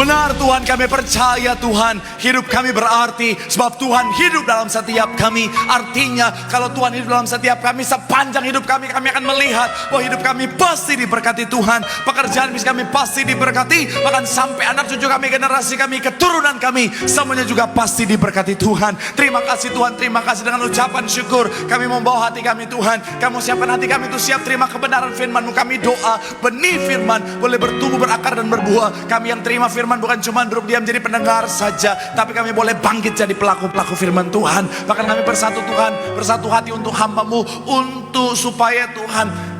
Benar Tuhan, kami percaya Tuhan, hidup kami berarti sebab Tuhan hidup dalam setiap kami. Artinya kalau Tuhan hidup dalam setiap kami, sepanjang hidup kami akan melihat bahwa hidup kami pasti diberkati Tuhan. Pekerjaan bisnis kami pasti diberkati, bahkan sampai anak cucu kami, generasi kami, keturunan kami, semuanya juga pasti diberkati Tuhan. Terima kasih Tuhan, terima kasih. Dengan ucapan syukur kami membawa hati kami Tuhan. Kamu siapkan hati kami itu siap terima kebenaran firman-Mu. Kami doa benih firman boleh bertumbuh, berakar dan berbuah. Kami yang terima firman bukan cuma duduk diam jadi pendengar saja, tapi kami boleh bangkit jadi pelaku-pelaku firman Tuhan. Bahkan kami bersatu Tuhan, bersatu hati untuk hamba-Mu, untuk supaya Tuhan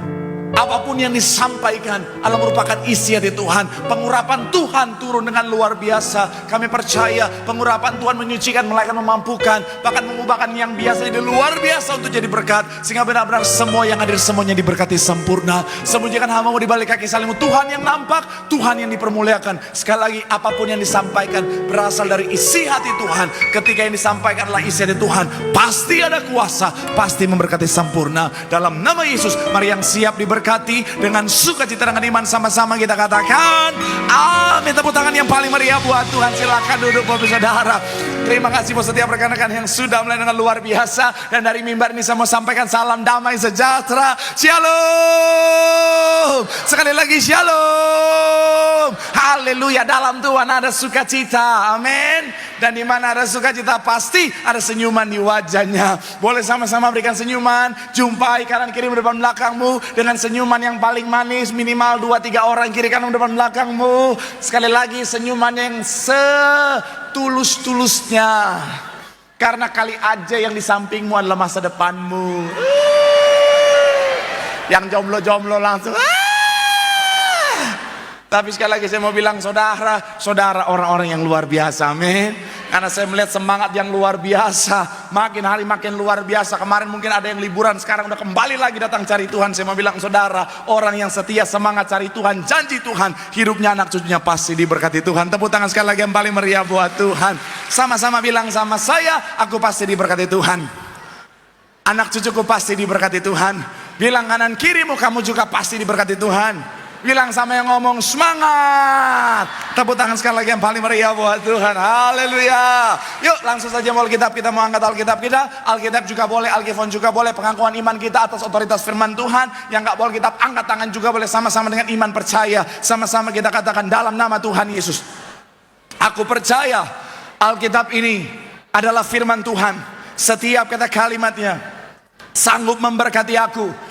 apapun yang disampaikan adalah merupakan isi hati Tuhan. Pengurapan Tuhan turun dengan luar biasa. Kami percaya pengurapan Tuhan menyucikan, melainkan memampukan, bahkan mengubahkan yang biasa jadi luar biasa untuk jadi berkat. Sehingga benar-benar semua yang hadir semuanya diberkati sempurna. Sembunyikan hamba-Mu di balik kaki salib-Mu. Tuhan yang nampak, Tuhan yang dipermuliakan. Sekali lagi, apapun yang disampaikan berasal dari isi hati Tuhan. Ketika yang disampaikan adalah isi hati Tuhan, pasti ada kuasa, pasti memberkati sempurna. Dalam nama Yesus, mari yang siap diberkati dengan sukacita dengan iman, sama-sama kita katakan amin. Tepuk tangan yang paling meriah buat Tuhan. Silakan duduk Bapak Saudara. Terima kasih buat setiap rekan-rekan yang sudah mulai dengan luar biasa. Dan dari mimbar ini saya mau sampaikan salam damai sejahtera. Shalom. Sekali lagi shalom. Haleluya. Dalam Tuhan ada sukacita. Amin. Dan di mana ada sukacita pasti ada senyuman di wajahnya. Boleh sama-sama berikan senyuman. Jumpai kanan kiri depan belakangmu dengan senyuman yang paling manis. Minimal 2-3 orang kiri kanan depan belakangmu. Sekali lagi senyuman yang setulus-tulusnya. Karena kali aja yang di sampingmu adalah masa depanmu. Yang jomblo-jomblo langsung Tapi sekali lagi saya mau bilang saudara orang-orang yang luar biasa, amin. Karena saya melihat semangat yang luar biasa, makin hari makin luar biasa. Kemarin mungkin ada yang liburan, sekarang udah kembali lagi datang cari Tuhan. Saya mau bilang saudara, orang yang setia semangat cari Tuhan, janji Tuhan, hidupnya anak cucunya pasti diberkati Tuhan. Tepuk tangan sekali lagi yang paling meriah buat Tuhan. Sama-sama bilang sama saya, aku pasti diberkati Tuhan. Anak cucuku pasti diberkati Tuhan. Bilang kanan kirimu, kamu juga pasti diberkati Tuhan. Bilang sama yang ngomong semangat. Tepuk tangan sekali lagi yang paling meriah buat Tuhan. Haleluya. Yuk langsung saja mau Alkitab, kita mau angkat Alkitab kita. Alkitab juga boleh, Alkifon juga boleh. Pengakuan iman kita atas otoritas firman Tuhan. Yang gak boleh Alkitab, angkat tangan juga boleh. Sama-sama dengan iman percaya. Sama-sama kita katakan dalam nama Tuhan Yesus, aku percaya Alkitab ini adalah firman Tuhan. Setiap kata kalimatnya sanggup memberkati aku.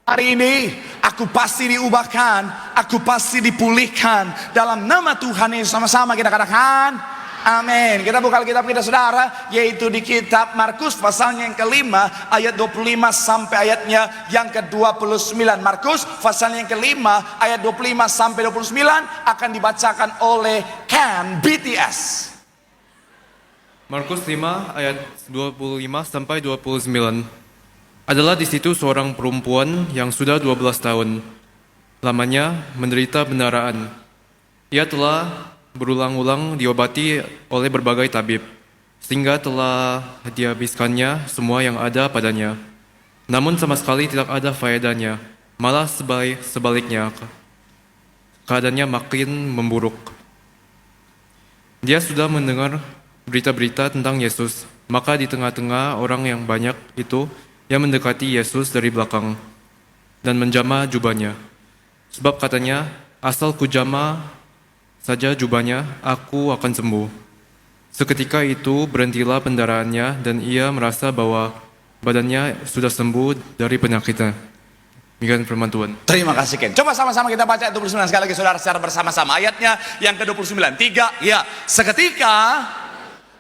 Hari ini aku pasti diubahkan, aku pasti dipulihkan dalam nama Tuhan Yesus. Sama-sama kita katakan amin. Kita buka Alkitab kita saudara, yaitu di kitab Markus pasalnya yang kelima ayat 25 sampai ayatnya yang ke-29. Markus pasalnya yang kelima ayat 25 sampai 29 akan dibacakan oleh Ken BTS. Markus 5 ayat 25 sampai 29. Adalah di situ seorang perempuan yang sudah 12 tahun lamanya menderita pendarahan. Ia telah berulang-ulang diobati oleh berbagai tabib, sehingga telah dihabiskannya semua yang ada padanya. Namun sama sekali tidak ada faedahnya, malah sebaliknya, keadaannya makin memburuk. Dia sudah mendengar berita-berita tentang Yesus, maka di tengah-tengah orang yang banyak itu, ia mendekati Yesus dari belakang dan menjamah jubahnya. Sebab katanya, asal kujamah saja jubahnya, aku akan sembuh. Seketika itu berhentilah pendarahannya dan ia merasa bahwa badannya sudah sembuh dari penyakitnya. Demikian firman Tuhan. Terima kasih Ken. Coba sama-sama kita baca 29 sekali lagi saudara secara bersama-sama. Ayatnya yang ke-29. 3, ya. Seketika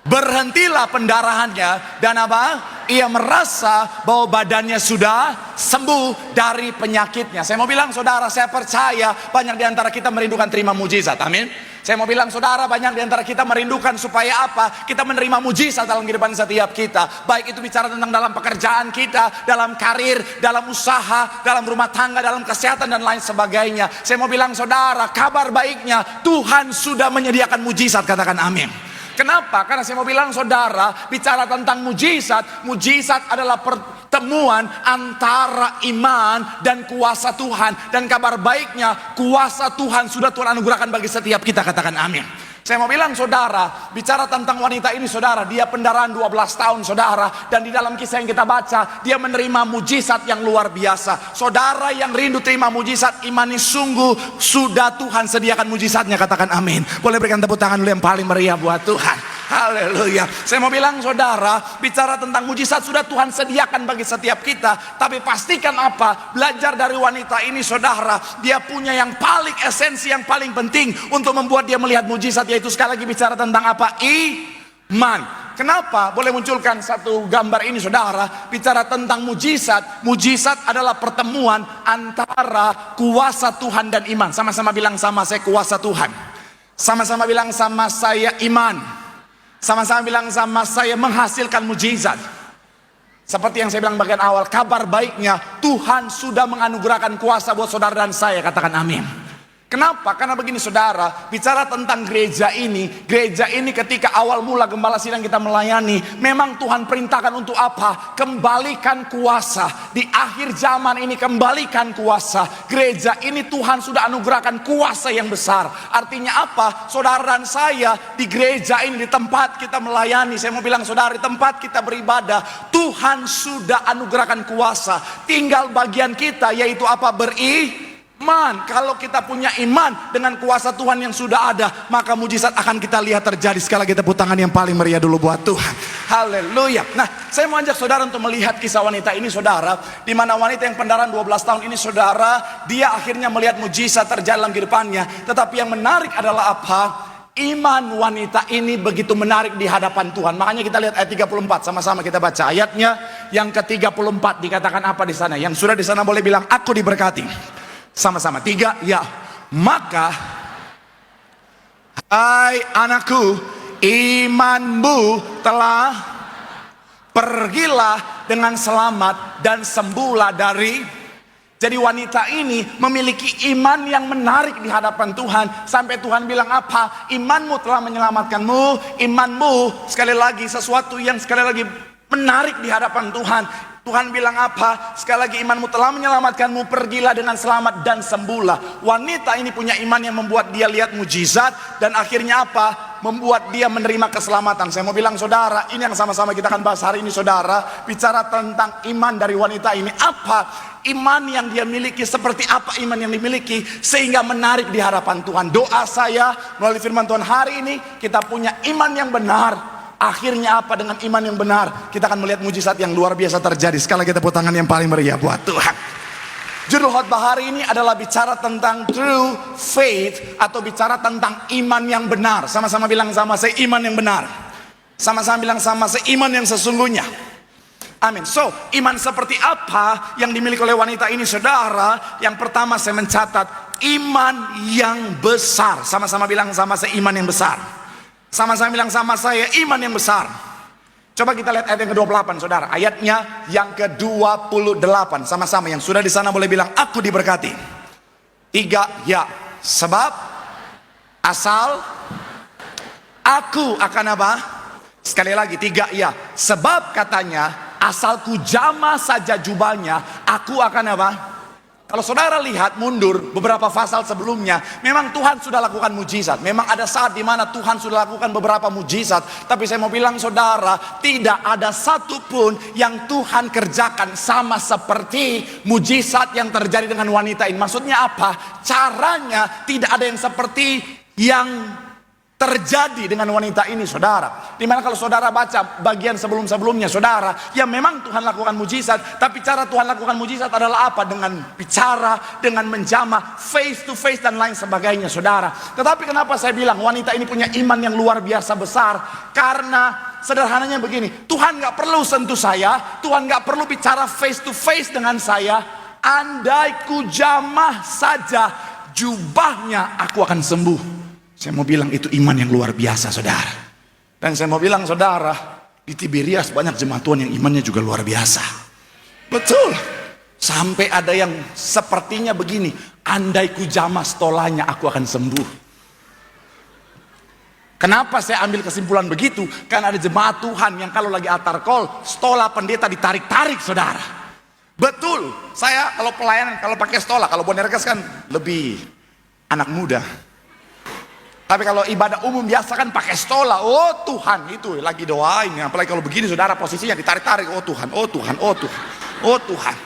berhentilah pendarahannya dan apa? Ia merasa bahwa badannya sudah sembuh dari penyakitnya. Saya mau bilang saudara, saya percaya banyak di antara kita merindukan terima mujizat. Amin. Saya mau bilang saudara, banyak di antara kita merindukan supaya apa? Kita menerima mujizat dalam kehidupan setiap kita. Baik itu bicara tentang dalam pekerjaan kita, dalam karir, dalam usaha, dalam rumah tangga, dalam kesehatan dan lain sebagainya. Saya mau bilang saudara, kabar baiknya Tuhan sudah menyediakan mujizat. Katakan amin. Kenapa? Karena saya mau bilang saudara, bicara tentang mujizat, mujizat adalah pertemuan antara iman dan kuasa Tuhan. Dan kabar baiknya, kuasa Tuhan sudah Tuhan anugerahkan bagi setiap kita. Katakan amin. Saya mau bilang saudara, bicara tentang wanita ini saudara, dia pendarahan 12 tahun saudara. Dan di dalam kisah yang kita baca, dia menerima mujizat yang luar biasa. Saudara yang rindu terima mujizat, imani sungguh sudah Tuhan sediakan mujizatnya, katakan amin. Boleh berikan tepuk tangan dulu yang paling meriah buat Tuhan. Haleluya. Saya mau bilang saudara, bicara tentang mujizat sudah Tuhan sediakan bagi setiap kita. Tapi pastikan apa? Belajar dari wanita ini saudara, dia punya yang paling esensi, yang paling penting untuk membuat dia melihat mujizat, yaitu sekali lagi bicara tentang apa? Iman. Kenapa? Boleh munculkan satu gambar ini saudara, bicara tentang mujizat. Mujizat adalah pertemuan antara kuasa Tuhan dan iman. Sama-sama bilang sama saya, kuasa Tuhan. Sama-sama bilang sama saya, iman. Sama-sama bilang sama saya, menghasilkan mujizat. Seperti yang saya bilang bagian awal, kabar baiknya Tuhan sudah menganugerahkan kuasa buat saudara dan saya, katakan amin. Kenapa? Karena begini saudara, bicara tentang gereja ini ketika awal mula gembala sidang kita melayani, memang Tuhan perintahkan untuk apa? Kembalikan kuasa. Di akhir zaman ini kembalikan kuasa. Gereja ini Tuhan sudah anugerahkan kuasa yang besar. Artinya apa? Saudara dan saya di gereja ini, di tempat kita melayani, saya mau bilang saudara, di tempat kita beribadah, Tuhan sudah anugerahkan kuasa. Tinggal bagian kita, yaitu apa? Iman. Kalau kita punya iman dengan kuasa Tuhan yang sudah ada, maka mujizat akan kita lihat terjadi. Sekali lagi tepuk tangan yang paling meriah dulu buat Tuhan. Haleluya. Nah, saya mau ajak saudara untuk melihat kisah wanita ini saudara, di mana wanita yang pendarahan 12 tahun ini saudara, dia akhirnya melihat mujizat terjadi dalam kehidupannya. Tetapi yang menarik adalah apa? Iman wanita ini begitu menarik di hadapan Tuhan. Makanya kita lihat ayat 34, sama-sama kita baca ayatnya yang ke-34. Dikatakan apa di sana? Yang sudah di sana boleh bilang, aku diberkati. Sama-sama, 3, ya. Maka, hai anakku, imanmu telah, pergilah dengan selamat dan sembuhlah dari. Jadi wanita ini memiliki iman yang menarik di hadapan Tuhan. Sampai Tuhan bilang apa? Imanmu telah menyelamatkanmu. Imanmu, sekali lagi, sesuatu yang sekali lagi menarik di hadapan Tuhan. Tuhan bilang apa? Sekali lagi, imanmu telah menyelamatkanmu, pergilah dengan selamat dan sembuhlah. Wanita ini punya iman yang membuat dia lihat mujizat, dan akhirnya apa? Membuat dia menerima keselamatan. Saya mau bilang saudara, ini yang sama-sama kita akan bahas hari ini saudara. Bicara tentang iman dari wanita ini. Apa iman yang dia miliki? Seperti apa iman yang dimiliki sehingga menarik di hadapan Tuhan? Doa saya melalui firman Tuhan hari ini, kita punya iman yang benar. Akhirnya apa? Dengan iman yang benar kita akan melihat mujizat yang luar biasa terjadi. Sekali lagi tepuk tangan yang paling meriah buat Tuhan. Judul khotbah hari ini adalah bicara tentang true faith, atau bicara tentang iman yang benar. Sama-sama bilang sama saya, iman yang benar. Sama-sama bilang sama saya, iman yang sesungguhnya. Amin. So, iman seperti apa yang dimiliki oleh wanita ini saudara? Yang pertama saya mencatat, iman yang besar. Sama-sama bilang sama saya, iman yang besar. Sama-sama bilang sama saya, iman yang besar. Coba kita lihat ayat yang ke-28 saudara. Ayatnya yang ke-28. Sama-sama yang sudah di sana boleh bilang, aku diberkati. 3, ya. Sebab asal aku akan apa? Sekali lagi, 3, ya. Sebab katanya, asalku jamah saja jubahnya, aku akan apa? Kalau saudara lihat mundur beberapa pasal sebelumnya, memang Tuhan sudah lakukan mujizat. Memang ada saat di mana Tuhan sudah lakukan beberapa mujizat. Tapi saya mau bilang saudara, tidak ada satupun yang Tuhan kerjakan sama seperti mujizat yang terjadi dengan wanita ini. Maksudnya apa? Caranya tidak ada yang seperti yang terjadi dengan wanita ini saudara. Dimana kalau saudara baca bagian sebelum-sebelumnya saudara, ya memang Tuhan lakukan mujizat, tapi cara Tuhan lakukan mujizat adalah apa? Dengan bicara, dengan menjamah, face to face dan lain sebagainya saudara. Tetapi kenapa saya bilang wanita ini punya iman yang luar biasa besar? Karena sederhananya begini, Tuhan gak perlu sentuh saya, Tuhan gak perlu bicara face to face dengan saya. Andai ku jamah saja jubahnya, aku akan sembuh. Saya mau bilang itu iman yang luar biasa saudara. Dan saya mau bilang saudara, di Tiberias banyak jemaat Tuhan yang imannya juga luar biasa. Betul. Sampai ada yang sepertinya begini, andai ku jamah stolanya aku akan sembuh. Kenapa saya ambil kesimpulan begitu? Karena ada jemaat Tuhan yang kalau lagi altar call, stola pendeta ditarik-tarik saudara. Betul. Saya kalau pelayanan, kalau pakai stola, kalau Bonerkes kan lebih anak muda. Tapi kalau ibadah umum biasa kan pakai stola. Oh Tuhan, itu lagi doain. Apalagi kalau begini saudara posisinya ditarik-tarik. Oh Tuhan, oh Tuhan, oh Tuhan, oh Tuhan.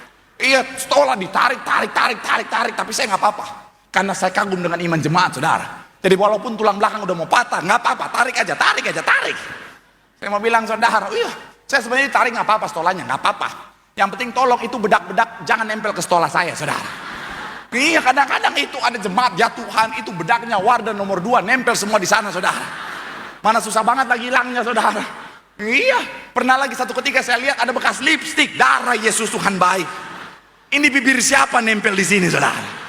Iya, stola ditarik. Tapi saya nggak apa-apa. Karena saya kagum dengan iman jemaat saudara. Jadi walaupun tulang belakang udah mau patah, nggak apa-apa. Tarik aja. Saya mau bilang saudara, iya, saya sebenarnya tarik nggak apa-apa stolanya, nggak apa-apa. Yang penting tolong itu bedak-bedak jangan nempel ke stola saya saudara. Iya, kadang-kadang itu ada jemaat ya Tuhan, itu bedaknya Wardah nomor 2 nempel semua di sana saudara. Mana susah banget lagi hilangnya saudara. Iya, pernah lagi satu ketika saya lihat ada bekas lipstik, darah Yesus Tuhan baik. Ini bibir siapa nempel di sini saudara?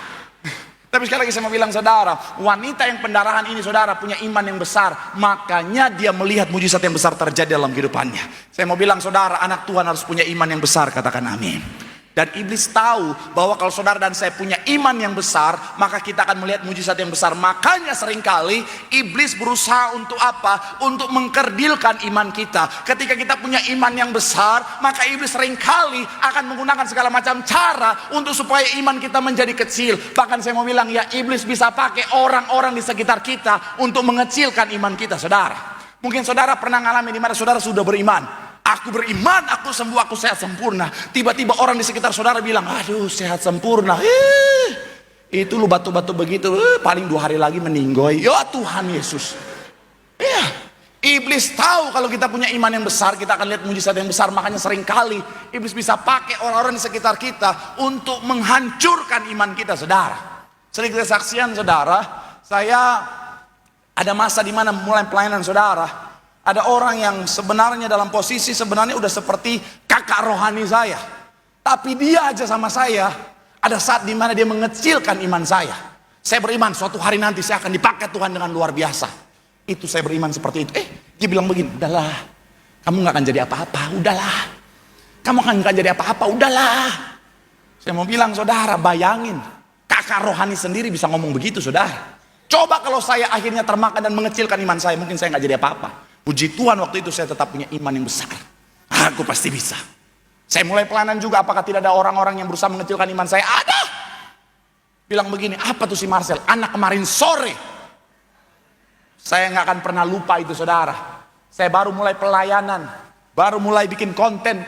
Tapi sekali lagi saya mau bilang saudara, wanita yang pendarahan ini saudara punya iman yang besar, makanya dia melihat mujizat yang besar terjadi dalam kehidupannya. Saya mau bilang saudara, anak Tuhan harus punya iman yang besar, katakan amin. Dan iblis tahu bahwa kalau saudara dan saya punya iman yang besar, maka kita akan melihat mujizat yang besar. Makanya seringkali iblis berusaha untuk apa? Untuk mengkerdilkan iman kita. Ketika kita punya iman yang besar, maka iblis seringkali akan menggunakan segala macam cara untuk supaya iman kita menjadi kecil. Bahkan saya mau bilang ya, iblis bisa pakai orang-orang di sekitar kita untuk mengecilkan iman kita saudara. Mungkin saudara pernah mengalami di mana saudara sudah beriman. Aku beriman, aku sembuh, aku sehat sempurna. Tiba-tiba orang di sekitar saudara bilang, aduh sehat sempurna. Itu lu batu-batu begitu, paling 2 hari lagi meninggoy. Ya Tuhan Yesus. Ya, iblis tahu kalau kita punya iman yang besar, kita akan lihat mujizat yang besar. Makanya seringkali iblis bisa pakai orang-orang di sekitar kita untuk menghancurkan iman kita saudara. Sedikit kesaksian saudara, saya ada masa di mana mulai pelayanan saudara. Ada orang yang sebenarnya dalam posisi sebenarnya udah seperti kakak rohani saya. Tapi dia aja sama saya, ada saat dimana dia mengecilkan iman saya. Saya beriman suatu hari nanti saya akan dipakai Tuhan dengan luar biasa. Itu saya beriman seperti itu. Dia bilang begini, udahlah, kamu gak akan jadi apa-apa, udahlah. Kamu akan jadi apa-apa, udahlah. Saya mau bilang saudara, bayangin. Kakak rohani sendiri bisa ngomong begitu saudara. Coba kalau saya akhirnya termakan dan mengecilkan iman saya, mungkin saya gak jadi apa-apa. Puji Tuhan waktu itu saya tetap punya iman yang besar. Aku pasti bisa. Saya mulai pelayanan juga, apakah tidak ada orang-orang yang berusaha mengecilkan iman saya? Ada. Bilang begini, apa tuh si Marcel? Anak kemarin sore. Saya nggak akan pernah lupa itu saudara. Saya baru mulai pelayanan, baru mulai bikin konten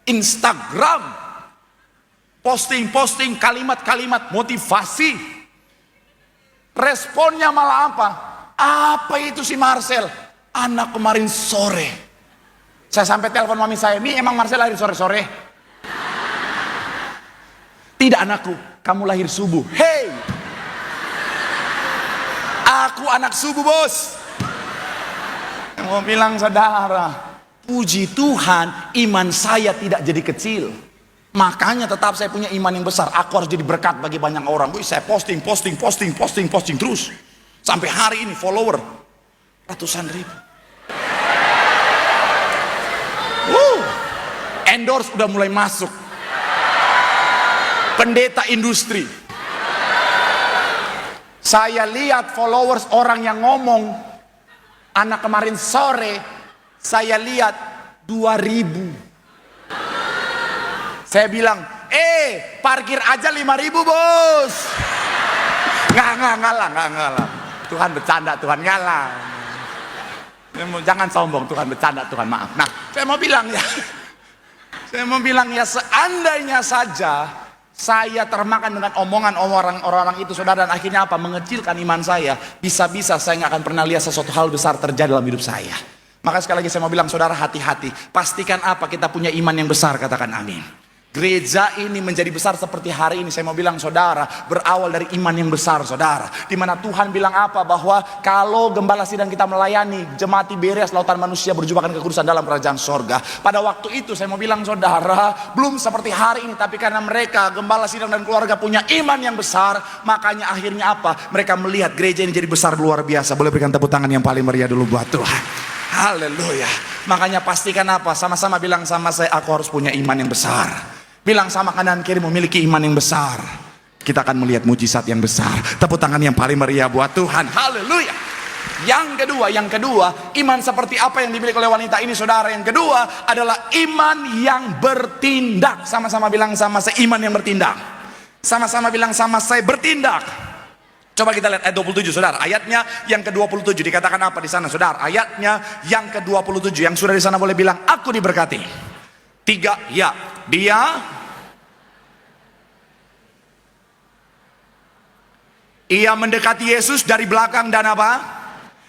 Instagram, posting kalimat-kalimat motivasi. Responnya malah apa? Apa itu si Marcel? Anak kemarin sore. Saya sampai telepon mami saya, Mi emang Marcel lahir sore-sore? Tidak anakku, kamu lahir subuh. Hey, aku anak subuh bos. Mau bilang saudara, puji Tuhan iman saya tidak jadi kecil. Makanya tetap saya punya iman yang besar. Aku harus jadi berkat bagi banyak orang. Saya posting terus. Sampai hari ini follower ratusan ribu. Endorse udah mulai masuk. Pendeta industri. Saya lihat followers orang yang ngomong anak kemarin sore, saya lihat 2.000. Saya bilang, parkir aja 5.000 bos. Nggak ngalah. Tuhan bercanda, Tuhan ngalah. Jangan sombong, Tuhan bercanda, Tuhan maaf. Nah, saya mau bilang ya, seandainya saja saya termakan dengan omongan orang-orang itu saudara, dan akhirnya apa? Mengecilkan iman saya. Bisa-bisa saya nggak akan pernah lihat sesuatu hal besar terjadi dalam hidup saya. Maka sekali lagi saya mau bilang saudara, hati-hati. Pastikan apa? Kita punya iman yang besar, katakan amin. Gereja ini menjadi besar seperti hari ini, saya mau bilang saudara, berawal dari iman yang besar saudara. Dimana Tuhan bilang apa? Bahwa kalau gembala sidang kita melayani jemaat Tiberias, lautan manusia berjumpakan kekudusan dalam kerajaan sorga. Pada waktu itu saya mau bilang saudara, belum seperti hari ini, tapi karena mereka gembala sidang dan keluarga punya iman yang besar, makanya akhirnya apa? Mereka melihat gereja ini jadi besar luar biasa. Boleh berikan tepuk tangan yang paling meriah dulu buat Tuhan. Haleluya. Makanya pastikan apa? Sama-sama bilang sama saya, aku harus punya iman yang besar. Bilang sama kanan kiri, memiliki iman yang besar. Kita akan melihat mujizat yang besar. Tepuk tangan yang paling meriah buat Tuhan. Haleluya. Yang kedua, iman seperti apa yang dimiliki oleh wanita ini saudara? Yang kedua adalah iman yang bertindak. Sama-sama bilang sama saya, iman yang bertindak. Sama-sama bilang sama saya, bertindak. Coba kita lihat ayat 27, saudara. Ayatnya yang ke-27 dikatakan apa di sana, saudara? Ayatnya yang ke-27, yang sudah di sana boleh bilang, aku diberkati. 3, ya. Ia mendekati Yesus dari belakang dan apa?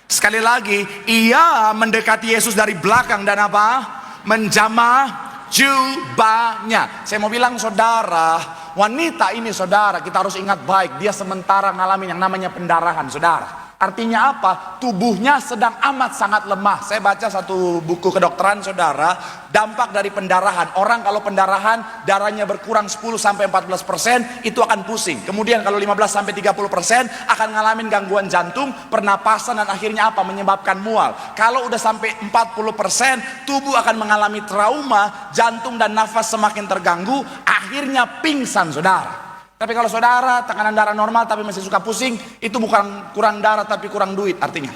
Sekali lagi, ia mendekati Yesus dari belakang dan apa? Menjamah jubahnya. Saya mau bilang saudara, wanita ini saudara, kita harus ingat baik, dia sementara ngalamin yang namanya pendarahan, saudara. Artinya apa? Tubuhnya sedang amat sangat lemah. Saya baca satu buku kedokteran, saudara. Dampak dari pendarahan, orang kalau pendarahan darahnya berkurang 10-14%, itu akan pusing. Kemudian kalau 15-30% akan ngalamin gangguan jantung, pernapasan, dan akhirnya apa? Menyebabkan mual. Kalau udah sampai 40%, tubuh akan mengalami trauma, jantung dan nafas semakin terganggu, akhirnya pingsan, saudara. Tapi kalau saudara tekanan darah normal tapi masih suka pusing, itu bukan kurang darah tapi kurang duit artinya.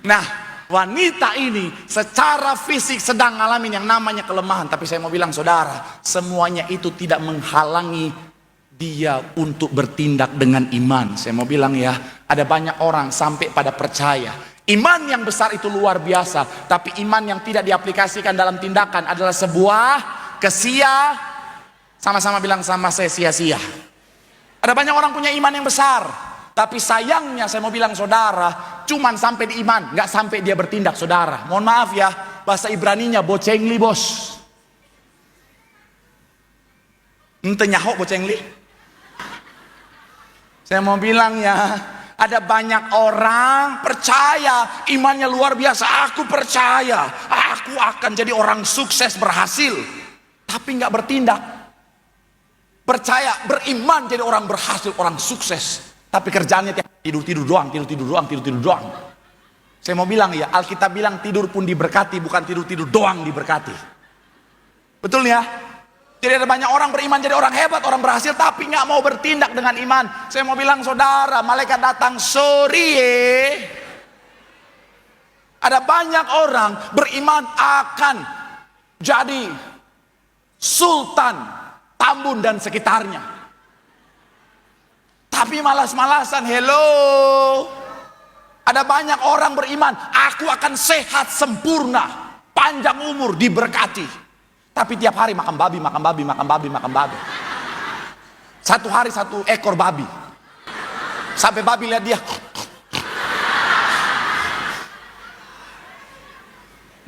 Nah, wanita ini secara fisik sedang ngalamin yang namanya kelemahan. Tapi saya mau bilang saudara, semuanya itu tidak menghalangi dia untuk bertindak dengan iman. Saya mau bilang ya, ada banyak orang sampai pada percaya iman yang besar itu luar biasa, tapi iman yang tidak diaplikasikan dalam tindakan adalah sebuah sama-sama bilang sama saya, sia-sia. Ada banyak orang punya iman yang besar, tapi sayangnya saya mau bilang saudara, cuman sampai di iman, nggak sampai dia bertindak, saudara. Mohon maaf ya, bahasa Ibraninya bocengli, bos. Ente nyahok bocengli. Saya mau bilang ya, ada banyak orang percaya imannya luar biasa. Aku percaya, aku akan jadi orang sukses, berhasil, tapi nggak bertindak. Percaya, beriman jadi orang berhasil, orang sukses, tapi kerjaannya tidur doang. Saya mau bilang ya, Alkitab bilang tidur pun diberkati, bukan tidur doang diberkati. Betul ya? Jadi ada banyak orang beriman jadi orang hebat, orang berhasil, tapi nggak mau bertindak dengan iman. Saya mau bilang saudara, malaikat datang, sorry. Ada banyak orang beriman akan jadi sultan Tambun dan sekitarnya, tapi malas-malasan. Hello, ada banyak orang beriman, aku akan sehat sempurna, panjang umur, diberkati, tapi tiap hari makan babi. Satu hari 1 ekor babi, sampai babi lihat dia,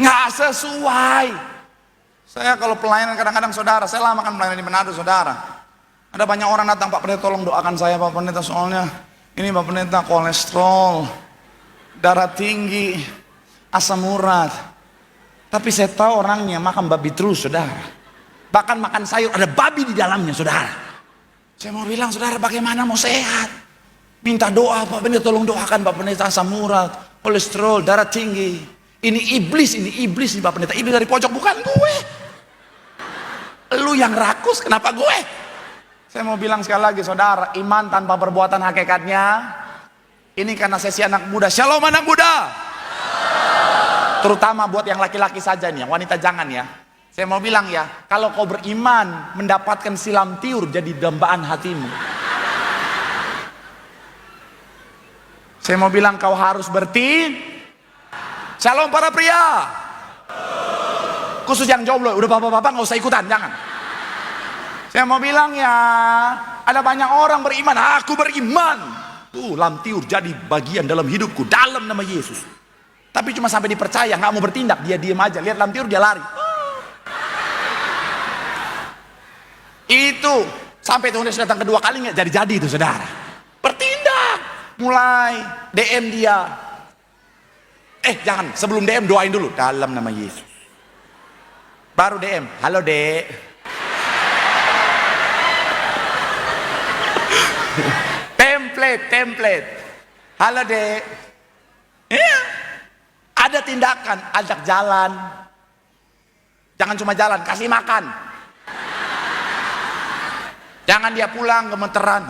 nggak sesuai. Saya kalau pelayanan kadang-kadang saudara, saya lama kan pelayanan di Manado, saudara. Ada banyak orang datang, Pak Pendeta tolong doakan saya Pak Pendeta, soalnya ini Pak Pendeta kolesterol, darah tinggi, asam urat. Tapi saya tahu orangnya makan babi terus, saudara. Bahkan makan sayur ada babi di dalamnya, saudara. Saya mau bilang saudara, bagaimana mau sehat? Minta doa, Pak Pendeta tolong doakan Pak Pendeta, asam urat, kolesterol, darah tinggi. Ini iblis nih Pak Pendeta, iblis dari pojok, bukan gue. Lu yang rakus, kenapa gue? Saya mau bilang sekali lagi saudara, iman tanpa perbuatan hakikatnya, ini karena sesi anak muda. Shalom anak muda. Terutama buat yang laki-laki saja nih, yang wanita jangan ya. Saya mau bilang ya, kalau kau beriman mendapatkan silam tiur jadi dambaan hatimu. Saya mau bilang kau harus Shalom para pria, khusus yang jomblo, udah bapak-bapak nggak usah ikutan, jangan. Saya mau bilang ya, ada banyak orang beriman, aku beriman, lam tiur jadi bagian dalam hidupku, dalam nama Yesus. Tapi cuma sampai dipercaya, nggak mau bertindak, dia diem aja, lihat lam tiur dia lari. Itu sampai Tuhan Yesus datang kedua kali nggak jadi itu saudara. Bertindak, mulai DM dia. Jangan, sebelum DM doain dulu dalam nama Yesus. Baru DM, halo dek. template. Halo dek. Ada tindakan, ajak jalan. Jangan cuma jalan, kasih makan. Jangan dia pulang gemeteran.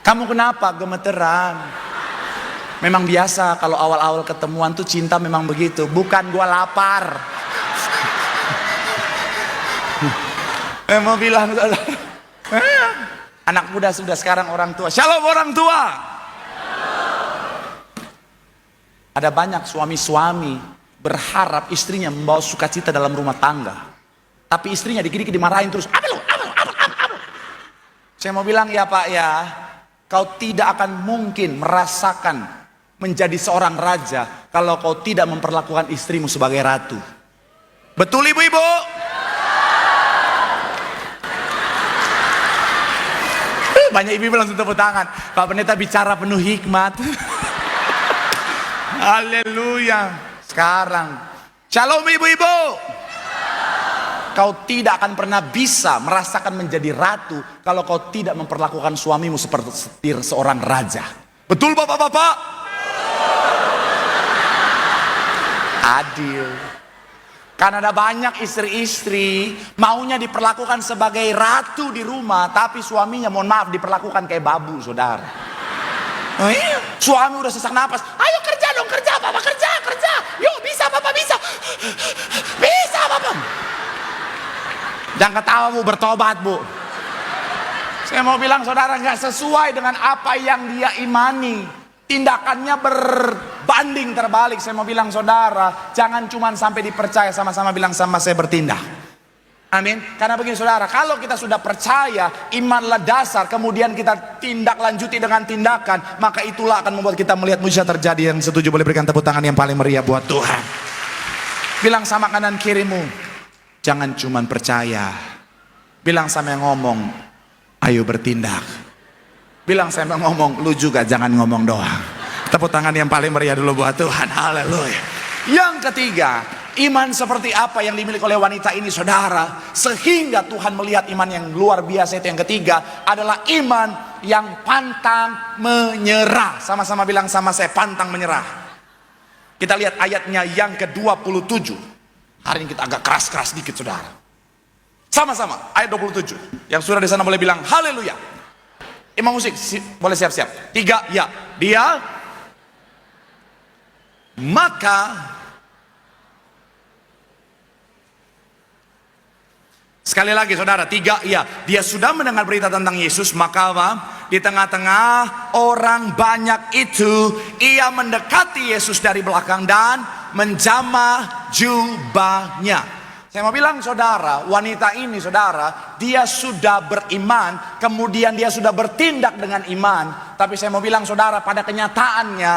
Kamu kenapa gemeteran? Memang biasa kalau awal-awal ketemuan tuh cinta memang begitu. Bukan gua lapar. Saya mau bilang, saudara, anak muda sudah sekarang orang tua. Shalom orang tua. Ada banyak suami-suami berharap istrinya membawa sukacita dalam rumah tangga, tapi istrinya dikit-dikit dimarahin terus. Apa lu? Saya mau bilang, ya Pak ya, kau tidak akan mungkin merasakan menjadi seorang raja kalau kau tidak memperlakukan istrimu sebagai ratu. Betul ibu-ibu? Banyak ibu-ibu langsung tepuk tangan. Pak Pendeta bicara penuh hikmat. Haleluya. Sekarang, shalom ibu-ibu. Kau tidak akan pernah bisa merasakan menjadi ratu kalau kau tidak memperlakukan suamimu seperti seorang raja. Betul bapak-bapak? Adil. Karena ada banyak istri-istri maunya diperlakukan sebagai ratu di rumah, tapi suaminya mohon maaf diperlakukan kayak babu, saudara. Oh iya, suami udah sesak napas. Ayo kerja dong, kerja bapak, kerja. Yuk bisa bapak, bisa. Bisa bapak. Jangan ketawa bu, bertobat bu. Saya mau bilang saudara, gak sesuai dengan apa yang dia imani. Tindakannya berbanding terbalik. Saya mau bilang saudara, jangan cuma sampai dipercaya, sama-sama bilang sama saya bertindak. Amin. Karena begini saudara, kalau kita sudah percaya, imanlah dasar, kemudian kita tindak lanjuti dengan tindakan, maka itulah akan membuat kita melihat mujizat terjadi. Yang setuju boleh berikan tepuk tangan yang paling meriah buat Tuhan. Bilang sama kanan kirimu, jangan cuma percaya. Bilang sama yang ngomong, ayo bertindak. Bilang sama yang ngomong, lu juga jangan ngomong doang. Tepuk tangan yang paling meriah dulu buat Tuhan. Haleluya. Yang ketiga, iman seperti apa yang dimiliki oleh wanita ini saudara, sehingga Tuhan melihat iman yang luar biasa itu. Yang ketiga adalah iman yang pantang menyerah. Sama-sama bilang sama saya, pantang menyerah. Kita lihat ayatnya yang ke-27. Hari ini kita agak keras-keras dikit saudara. Sama-sama ayat 27. Yang sudah di sana boleh bilang haleluya. Imam musik boleh siap-siap. 3 ya. Dia maka sekali lagi saudara, 3 ya. Dia sudah mendengar berita tentang Yesus, maka apa? Di tengah-tengah orang banyak itu, ia mendekati Yesus dari belakang dan menjamah jubahnya. Saya mau bilang saudara, wanita ini saudara, dia sudah beriman, kemudian dia sudah bertindak dengan iman. Tapi saya mau bilang saudara, pada kenyataannya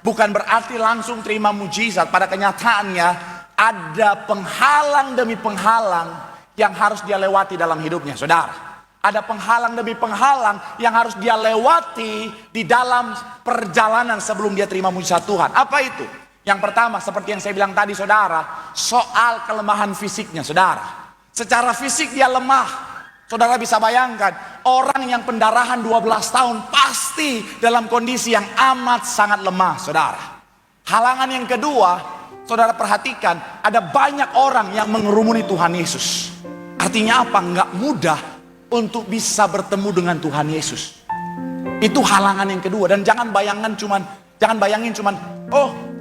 bukan berarti langsung terima mujizat. Pada kenyataannya ada penghalang demi penghalang yang harus dia lewati dalam hidupnya saudara. Ada penghalang demi penghalang yang harus dia lewati di dalam perjalanan sebelum dia terima mujizat Tuhan. Apa itu? Yang pertama, seperti yang saya bilang tadi saudara, soal kelemahan fisiknya saudara. Secara fisik dia lemah. Saudara bisa bayangkan, orang yang pendarahan 12 tahun pasti dalam kondisi yang amat sangat lemah saudara. Halangan yang kedua, saudara perhatikan, ada banyak orang yang mengerumuni Tuhan Yesus. Artinya apa? Nggak mudah untuk bisa bertemu dengan Tuhan Yesus. Itu halangan yang kedua. Dan jangan bayangin cuman, oh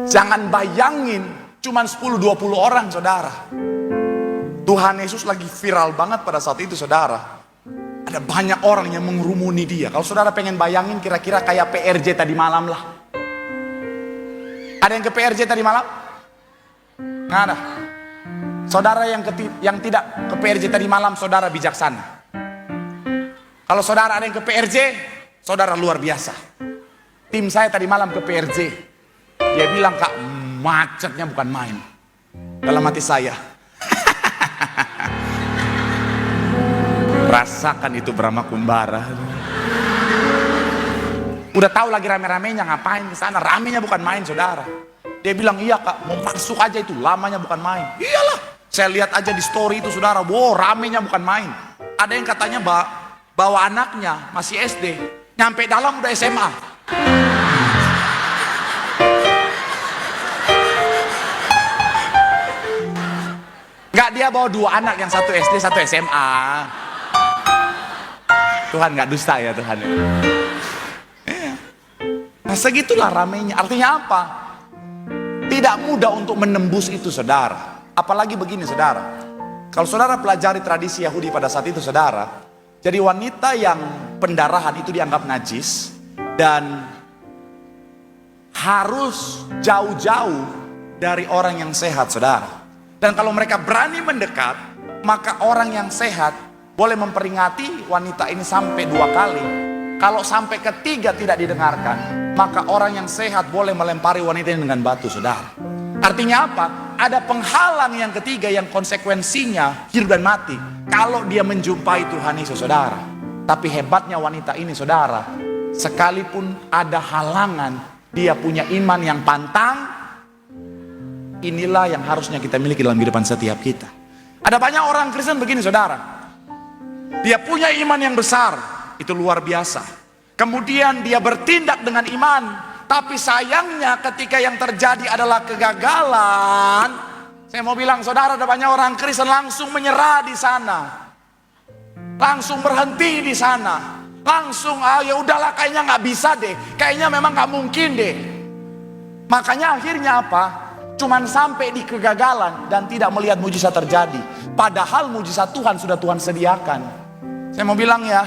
jangan bayangin cuman 10-20 orang saudara. Tuhan Yesus lagi viral banget pada saat itu saudara. Ada banyak orang yang mengerumuni dia. Kalau saudara pengen bayangin kira-kira kayak PRJ tadi malam lah. Ada yang ke PRJ tadi malam? Nggak ada. Saudara yang tidak ke PRJ tadi malam, saudara bijaksana. Kalau saudara ada yang ke PRJ, saudara luar biasa. Tim saya tadi malam ke PRJ. Dia bilang, Kak, macetnya bukan main. Dalam hati saya, rasakan itu Brahma Kumbara. Udah tahu lagi rame-ramenya ngapain ke sana. Ramenya bukan main saudara. Dia bilang, iya Kak, mau masuk aja itu, lamanya bukan main. Iyalah, saya lihat aja di story itu saudara. Wow, ramenya bukan main. Ada yang katanya bawa anaknya masih SD, nyampe dalam udah SMA. Enggak, dia bawa 2 anak, yang satu SD, satu SMA. Tuhan nggak dusta ya Tuhan. Nah segitulah ramenya. Artinya apa? Tidak mudah untuk menembus itu, saudara. Apalagi begini, saudara. Kalau saudara pelajari tradisi Yahudi pada saat itu, saudara, jadi wanita yang pendarahan itu dianggap najis dan harus jauh-jauh dari orang yang sehat, saudara. Dan kalau mereka berani mendekat, maka orang yang sehat boleh memperingati wanita ini sampai 2 kali. Kalau sampai ketiga tidak didengarkan, maka orang yang sehat boleh melempari wanita ini dengan batu, saudara. Artinya apa? Ada penghalang yang ketiga yang konsekuensinya hidup dan mati kalau dia menjumpai Tuhan Yesus, saudara. Tapi hebatnya wanita ini, saudara, sekalipun ada halangan, dia punya iman yang pantang. Inilah yang harusnya kita miliki dalam kehidupan setiap kita. Ada banyak orang Kristen begini, saudara. Dia punya iman yang besar, itu luar biasa. Kemudian dia bertindak dengan iman. Tapi sayangnya ketika yang terjadi adalah kegagalan, saya mau bilang, saudara, ada banyak orang Kristen langsung menyerah di sana, langsung berhenti di sana, langsung ya udahlah, kayaknya nggak bisa deh, kayaknya memang nggak mungkin deh. Makanya akhirnya apa? Cuman sampai di kegagalan dan tidak melihat mujizat terjadi. Padahal mujizat Tuhan sudah Tuhan sediakan. Saya mau bilang ya,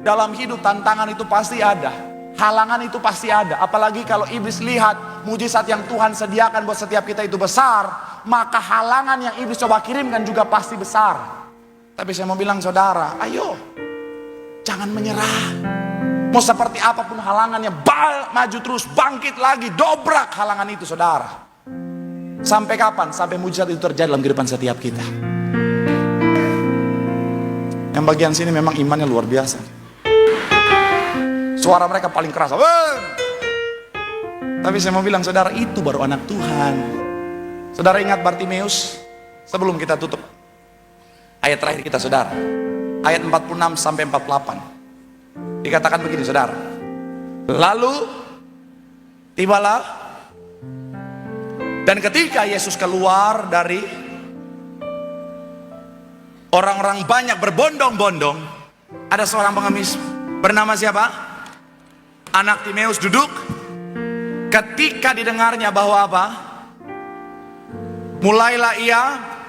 dalam hidup tantangan itu pasti ada. Halangan itu pasti ada. Apalagi kalau iblis lihat mujizat yang Tuhan sediakan buat setiap kita itu besar, maka halangan yang iblis coba kirimkan juga pasti besar. Tapi saya mau bilang, saudara, ayo, jangan menyerah. Mau seperti apapun halangannya, maju terus, bangkit lagi, dobrak halangan itu, saudara. Sampai kapan? Sampai mujizat itu terjadi dalam kehidupan setiap kita. Yang bagian sini memang imannya luar biasa. Suara mereka paling keras. Tapi saya mau bilang, saudara, itu baru anak Tuhan. Saudara ingat Bartimeus? Sebelum kita tutup ayat terakhir kita, saudara, ayat 46 sampai 48. Dikatakan begini, saudara. Lalu tibalah, dan ketika Yesus keluar dari orang-orang banyak berbondong-bondong, ada seorang pengemis bernama siapa? Anak Timeus duduk. Ketika didengarnya bahwa apa? Mulailah ia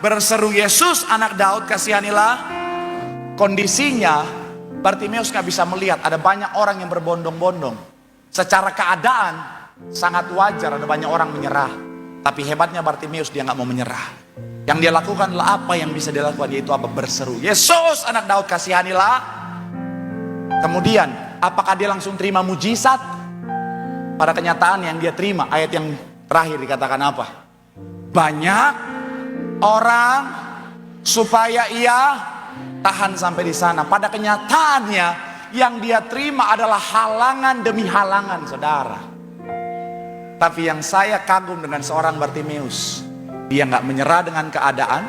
berseru, Yesus anak Daud kasihanilah. Kondisinya Bartimeus gak bisa melihat, ada banyak orang yang berbondong-bondong. Secara keadaan sangat wajar ada banyak orang menyerah. Tapi hebatnya Bartimeus, dia gak mau menyerah. Yang dia lakukan adalah apa yang bisa dia lakukan, yaitu apa? Berseru, Yesus anak Daud kasihanilah. Kemudian apakah dia langsung terima mujizat? Pada kenyataan yang dia terima, ayat yang terakhir dikatakan apa? Banyak orang supaya ia tahan sampai di sana. Pada kenyataannya yang dia terima adalah halangan demi halangan, saudara. Tapi yang saya kagum dengan seorang Bartimeus, dia nggak menyerah dengan keadaan.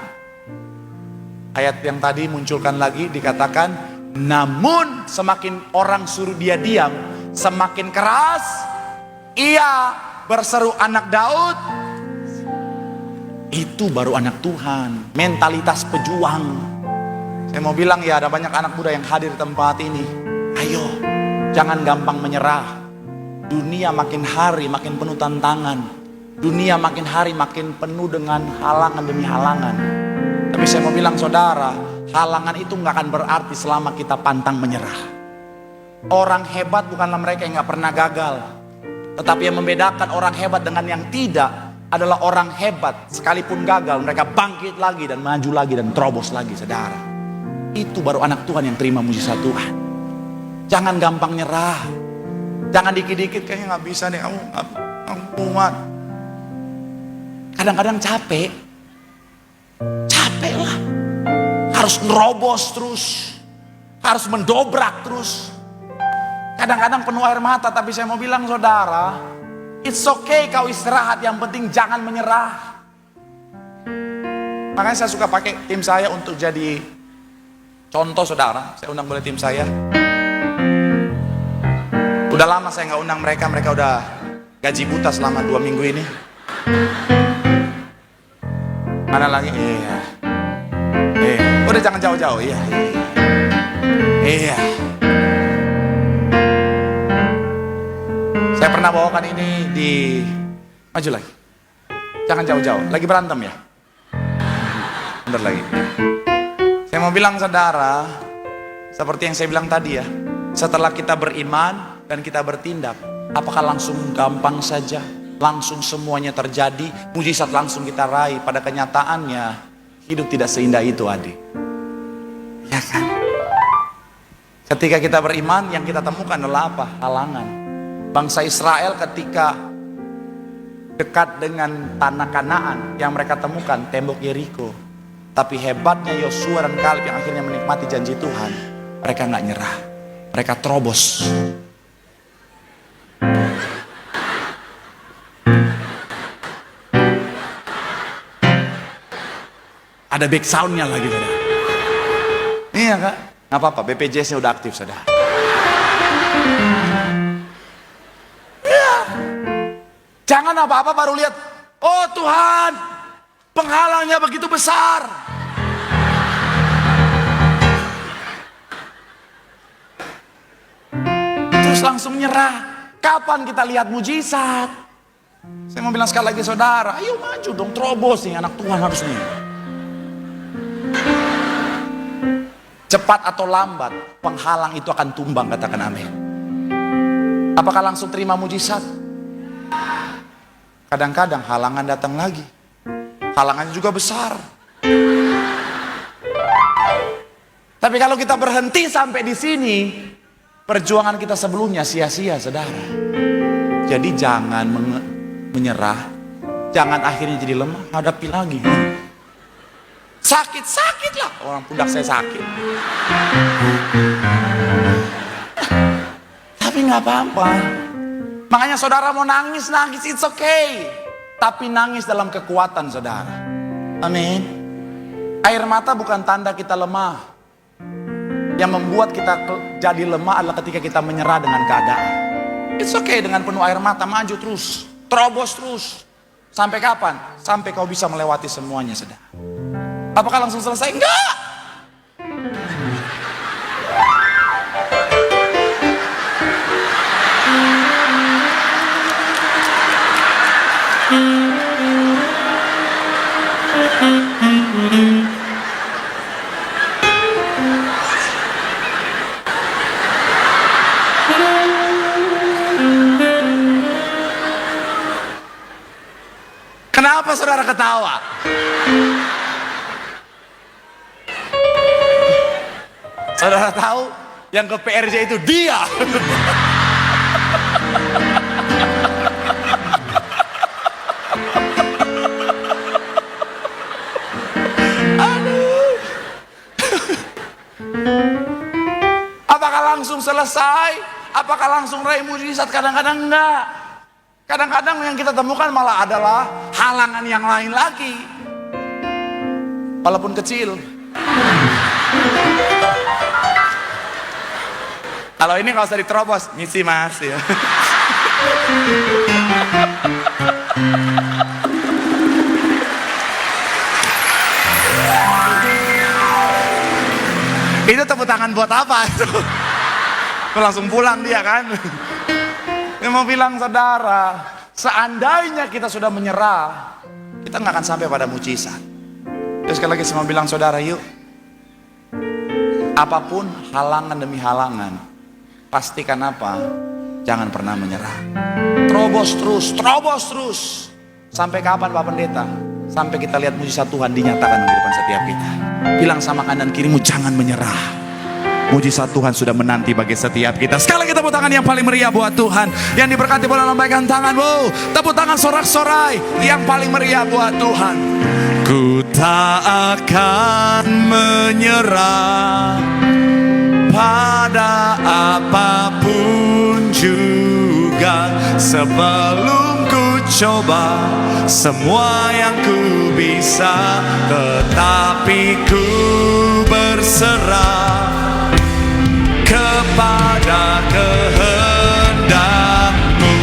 Ayat yang tadi munculkan lagi, dikatakan, namun semakin orang suruh dia diam, semakin keras ia berseru, anak Daud. Itu baru anak Tuhan, mentalitas pejuang. Saya mau bilang ya, ada banyak anak muda yang hadir di tempat ini. Ayo, jangan gampang menyerah. Dunia makin hari makin penuh tantangan. Dunia makin hari makin penuh dengan halangan demi halangan. Tapi saya mau bilang, saudara, halangan itu gak akan berarti selama kita pantang menyerah. Orang hebat bukanlah mereka yang gak pernah gagal. Tetapi yang membedakan orang hebat dengan yang tidak adalah orang hebat sekalipun gagal, mereka bangkit lagi dan maju lagi dan terobos lagi, saudara. Itu baru anak Tuhan yang terima mujizat Tuhan. Jangan gampang nyerah. Jangan dikit-dikit kayaknya gak bisa deh, kamu kuat. Kadang-kadang capek lah. Harus nerobos terus, harus mendobrak terus. Kadang-kadang penuh air mata, tapi saya mau bilang, saudara, it's okay kau istirahat, yang penting jangan menyerah. Makanya saya suka pakai tim saya untuk jadi contoh, saudara. Saya undang boleh tim saya. Udah lama saya nggak undang mereka, mereka udah gaji buta selama 2 minggu ini. Mana lagi? Iya. Udah jangan jauh-jauh. Iya. Saya pernah bawakan ini di, maju lagi. Jangan jauh-jauh, lagi berantem ya? Bentar lagi. Saya mau bilang saudara, seperti yang saya bilang tadi ya, setelah kita beriman dan kita bertindak, apakah langsung gampang saja? Langsung semuanya terjadi, mujizat langsung kita raih? Pada kenyataannya, hidup tidak seindah itu, adik. Ya kan? Ketika kita beriman, yang kita temukan adalah apa? Halangan. Bangsa Israel ketika dekat dengan tanah Kanaan, yang mereka temukan tembok Yeriko. Tapi hebatnya Yosua dan Kaleb yang akhirnya menikmati janji Tuhan, mereka nggak nyerah, mereka terobos. Ada back soundnya lagi, saudara. Iya kak, nggak apa-apa, BPJS-nya udah aktif, saudara. Iya. Jangan apa-apa baru lihat, oh Tuhan, penghalangnya begitu besar. Terus langsung nyerah. Kapan kita lihat mujizat? Saya mau bilang sekali lagi saudara, ayo maju dong, terobos nih anak Tuhan harusnya. Cepat atau lambat, penghalang itu akan tumbang, katakan amin. Apakah langsung terima mujizat? Kadang-kadang halangan datang lagi. Halangannya juga besar. Tapi kalau kita berhenti sampai di sini, perjuangan kita sebelumnya sia-sia, saudara. Jadi jangan menyerah, jangan akhirnya jadi lemah, hadapi lagi. Sakit lah, orang pundak saya sakit. Tapi nggak apa-apa. Makanya saudara mau nangis, it's okay. Tapi nangis dalam kekuatan saudara. Amin. Air mata bukan tanda kita lemah. Yang membuat kita jadi lemah adalah ketika kita menyerah dengan keadaan. It's okay dengan penuh air mata, maju terus, terobos terus. Sampai kapan? Sampai kau bisa melewati semuanya, saudara. Apakah langsung selesai? Enggak. Kenapa saudara ketawa? Saudara tahu yang ke PRJ itu dia. Aduh. Apakah langsung selesai? Apakah langsung raih mujizat? Kadang-kadang enggak. Kadang-kadang yang kita temukan malah adalah halangan yang lain lagi. Walaupun kecil. Kalau ini kalau usah diterobos, misi mas ya. Itu tepuk tangan buat apa itu? Langsung pulang dia kan. Dia mau bilang saudara, seandainya kita sudah menyerah, kita nggak akan sampai pada mujizat. Terus sekali lagi saya mau bilang saudara, yuk, apapun halangan demi halangan, pastikan apa? Jangan pernah menyerah. Terobos terus. Sampai kapan Pak Pendeta? Sampai kita lihat mujizat Tuhan dinyatakan di depan setiap kita. Bilang sama kanan kirimu, jangan menyerah. Mujizat Tuhan sudah menanti bagi setiap kita. Sekali lagi tepuk tangan yang paling meriah buat Tuhan. Yang diberkati boleh lambaikan tangan. Wow, tepuk tangan sorak-sorai yang paling meriah buat Tuhan. Ku tak akan menyerah pada apapun juga, sebelum ku coba semua yang ku bisa, tetapi ku berserah kepada kehendak-Mu.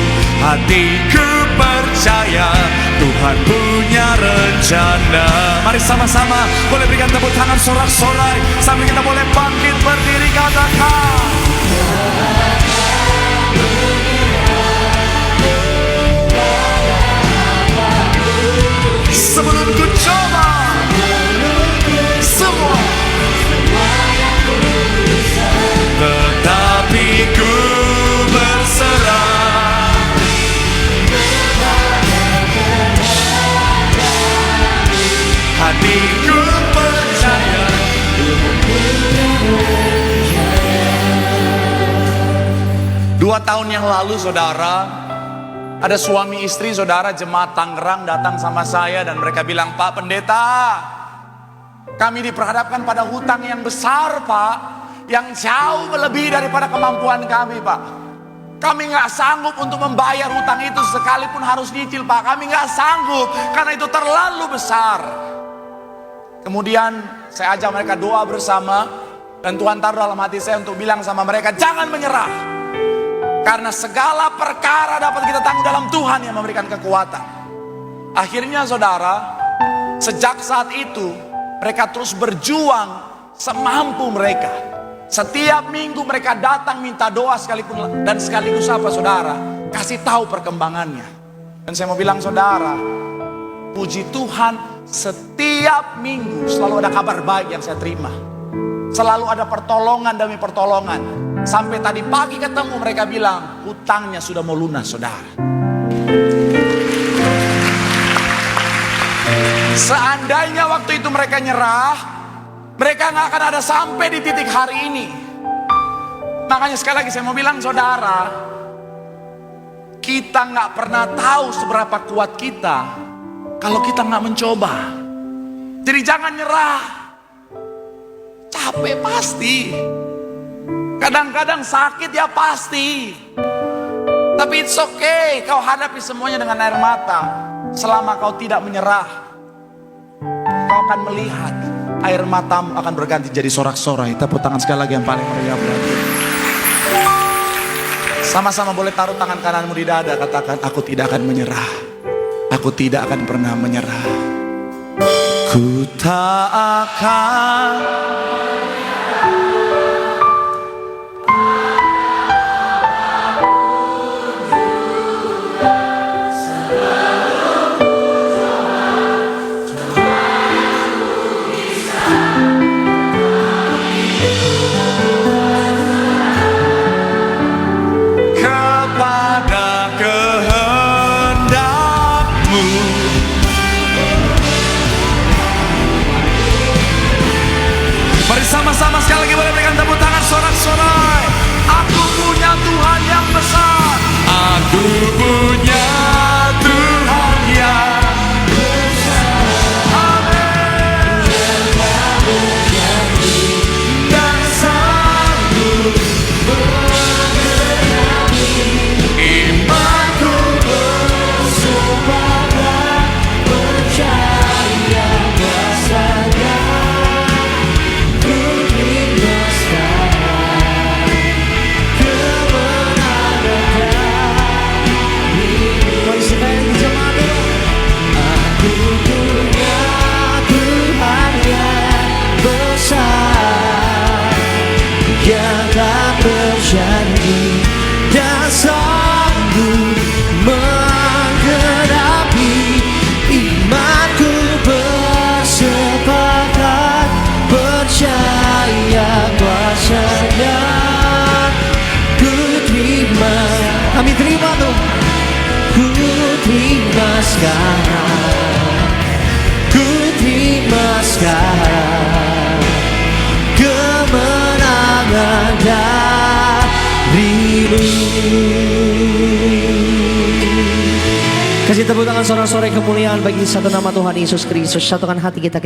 Hatiku percaya Tuhan punya rencana. Mari sama-sama boleh berikan tepuk tangan sorak-sorai sambil kita boleh bangkit berdiri, katakan Sebelum ku coba semua, tetapi ku berserah. Hatiku percaya. 2 tahun yang lalu saudara, ada suami istri saudara jemaat Tangerang datang sama saya dan mereka bilang, "Pak Pendeta, kami diperhadapkan pada hutang yang besar Pak, yang jauh melebihi daripada kemampuan kami Pak. Kami nggak sanggup untuk membayar hutang itu sekalipun harus nyicil Pak. Kami nggak sanggup karena itu terlalu besar." Kemudian saya ajak mereka doa bersama dan Tuhan taruh dalam hati saya untuk bilang sama mereka, jangan menyerah. Karena segala perkara dapat kita tanggung dalam Tuhan yang memberikan kekuatan. Akhirnya saudara, sejak saat itu mereka terus berjuang semampu mereka. Setiap minggu mereka datang minta doa sekalipun dan sekaligus apa saudara, kasih tahu perkembangannya. Dan saya mau bilang saudara, puji Tuhan, setiap minggu selalu ada kabar baik yang saya terima. Selalu ada pertolongan demi pertolongan. Sampai tadi pagi ketemu mereka bilang hutangnya sudah mau lunas saudara. Seandainya waktu itu mereka nyerah, mereka nggak akan ada sampai di titik hari ini. Makanya sekali lagi saya mau bilang saudara, kita nggak pernah tahu seberapa kuat kita kalau kita nggak mencoba. Jadi jangan nyerah. Capek pasti. Kadang-kadang sakit ya pasti. Tapi it's okay, kau hadapi semuanya dengan air mata. Selama kau tidak menyerah, kau akan melihat air matamu akan berganti jadi sorak-sorai. Tepuk tangan sekali lagi yang paling meriah berarti. Sama-sama boleh taruh tangan kananmu di dada, katakan, aku tidak akan menyerah. Aku tidak akan pernah menyerah. Ku tak akan. Sama-sama sekali lagi boleh berikan tepuk tangan sorak-sorai. Aku punya Tuhan yang besar. Aku punya Tuhan yang besar. Amin. Dan sanggup mengenali imanku bersumpah dan percaya bahasanya. Berjanji dan sanggup menghadapi, imanku bersepakat percaya kuasanya. Ku terima, kami terima tuh. Ku terima sekarang, ku terima sekarang kemenangan darimu. Kasih tepuk tangan sorak-sorai kemuliaan bagi satu nama Tuhan Yesus Kristus. Satukan hati kita